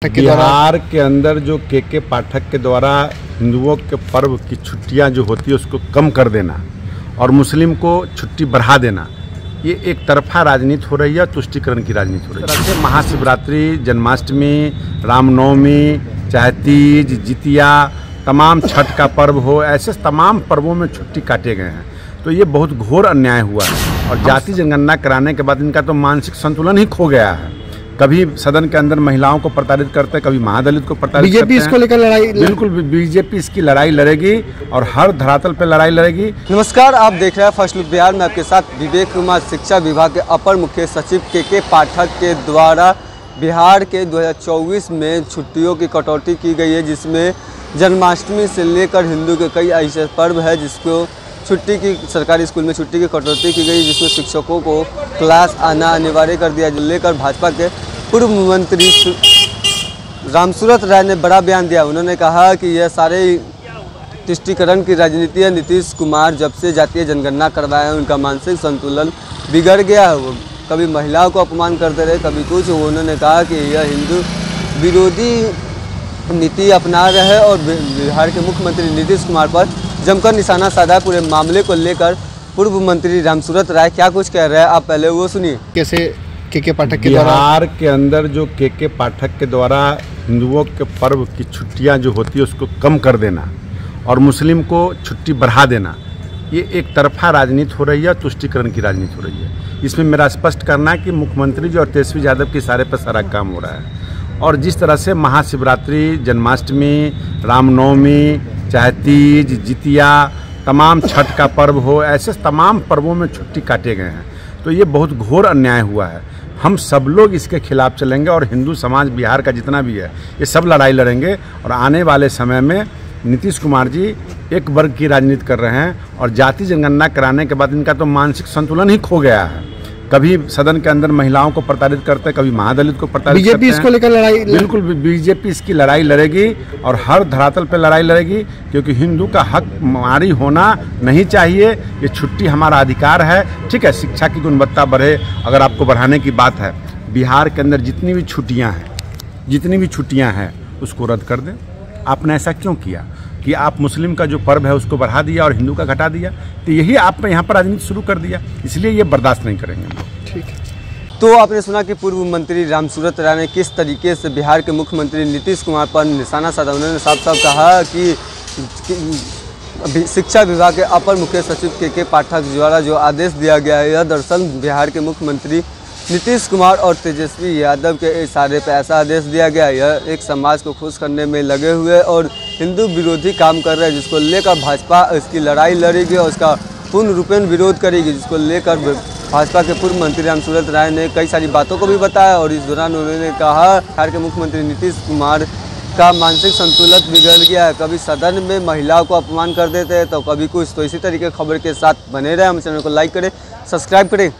पाठक के द्वारा बिहार के अंदर जो के पाठक के द्वारा हिंदुओं के पर्व की छुट्टियां जो होती है उसको कम कर देना और मुस्लिम को छुट्टी बढ़ा देना, ये एक तरफा राजनीति हो रही है, तुष्टिकरण की राजनीति हो रही है। महाशिवरात्रि, जन्माष्टमी, रामनवमी, चाहे तीज, जितिया, तमाम छठ का पर्व हो, ऐसे तमाम पर्वों में छुट्टी काटे गए हैं। तो ये बहुत घोर अन्याय हुआ है और जाति जनगणना कराने के बाद इनका तो मानसिक संतुलन ही खो गया है। कभी सदन के अंदर महिलाओं को प्रताड़ित करते हैं, कभी महादलित को प्रताड़ित करते हैं। बीजेपी इसको लेकर लड़ाई, बिल्कुल बीजेपी इसकी लड़ाई लड़ेगी और हर धरातल पे लड़ाई लड़ेगी। नमस्कार, आप देख रहे हैं फर्स्ट लुक बिहार में। आपके साथ विवेक कुमार। शिक्षा विभाग के अपर मुख्य सचिव के पाठक के द्वारा बिहार के 2024 में छुट्टियों की कटौती की गई है, जिसमें जन्माष्टमी से लेकर हिंदू के कई ऐसे पर्व है जिसको छुट्टी की, सरकारी स्कूल में छुट्टी की कटौती की गई, जिसमें शिक्षकों को क्लास आना अनिवार्य कर दिया। लेकर भाजपा के पूर्व मंत्री रामसूरत राय ने बड़ा बयान दिया। उन्होंने कहा कि यह सारे तुष्टीकरण की राजनीति है। नीतीश कुमार जब से जातीय जनगणना करवाए हैं उनका मानसिक संतुलन बिगड़ गया है। वो कभी महिलाओं को अपमान करते रहे, कभी कुछ। उन्होंने कहा कि यह हिंदू विरोधी नीति अपना रहे हैं और बिहार के मुख्यमंत्री नीतीश कुमार पर जमकर निशाना साधा। पूरे मामले को लेकर पूर्व मंत्री रामसूरत राय क्या कुछ कह रहे हैं, आप पहले वो सुनिए। कैसे के पाठक के द्वारा बिहार के अंदर जो के पाठक के द्वारा हिंदुओं के पर्व की छुट्टियां जो होती है उसको कम कर देना और मुस्लिम को छुट्टी बढ़ा देना, ये एक तरफा राजनीति हो रही है, तुष्टीकरण की राजनीति हो रही है। इसमें मेरा स्पष्ट करना है कि मुख्यमंत्री जी और तेजस्वी यादव के इशारे पर सारा काम हो रहा है। और जिस तरह से महाशिवरात्रि, जन्माष्टमी, रामनवमी, चाहे तीज, जितिया, तमाम छठ का पर्व हो, ऐसे तमाम पर्वों में छुट्टी काटे गए हैं। तो ये बहुत घोर अन्याय हुआ है। हम सब लोग इसके खिलाफ चलेंगे और हिंदू समाज बिहार का जितना भी है ये सब लड़ाई लड़ेंगे। और आने वाले समय में नीतीश कुमार जी एक वर्ग की राजनीति कर रहे हैं और जाति जनगणना कराने के बाद इनका तो मानसिक संतुलन ही खो गया है। कभी सदन के अंदर महिलाओं को प्रताड़ित करते हैं, कभी महादलित को प्रताड़ित करते हैं। बीजेपी इसको लेकर लड़ाई, बिल्कुल बीजेपी इसकी लड़ाई लड़ेगी और हर धरातल पे लड़ाई लड़ेगी, क्योंकि हिंदू का हक मारी होना नहीं चाहिए। ये छुट्टी हमारा अधिकार है। ठीक है, शिक्षा की गुणवत्ता बढ़े, अगर आपको बढ़ाने की बात है, बिहार के अंदर जितनी भी छुट्टियाँ हैं उसको रद्द कर दें। आपने ऐसा क्यों किया कि आप मुस्लिम का जो पर्व है उसको बढ़ा दिया और हिंदू का घटा दिया? तो यही आप यहाँ पर राजनीति शुरू कर दिया, इसलिए ये बर्दाश्त नहीं करेंगे। ठीक है। तो आपने सुना कि पूर्व मंत्री रामसूरत राय ने किस तरीके से बिहार के मुख्यमंत्री नीतीश कुमार पर निशाना साधा। उन्होंने साफ साफ कहा कि शिक्षा विभाग के अपर मुख्य सचिव के पाठक द्वारा जो आदेश दिया गया है, यह दरअसल बिहार के मुख्यमंत्री नीतीश कुमार और तेजस्वी यादव के इशारे पर ऐसा आदेश दिया गया। यह एक समाज को खुश करने में लगे हुए और हिंदू विरोधी काम कर रहे हैं, जिसको लेकर भाजपा इसकी लड़ाई लड़ेगी और उसका पूर्ण रूपेण विरोध करेगी। जिसको लेकर भाजपा के पूर्व मंत्री रामसूरत राय ने कई सारी बातों को भी बताया और इस दौरान उन्होंने कहा बिहार के मुख्यमंत्री नीतीश कुमार का मानसिक संतुलन बिगड़ गया है। कभी सदन में महिलाओं को अपमान कर देते हैं तो कभी कुछ। तो इसी तरीके खबर के साथ बने रहे। हम चैनल को लाइक करें, सब्सक्राइब करें।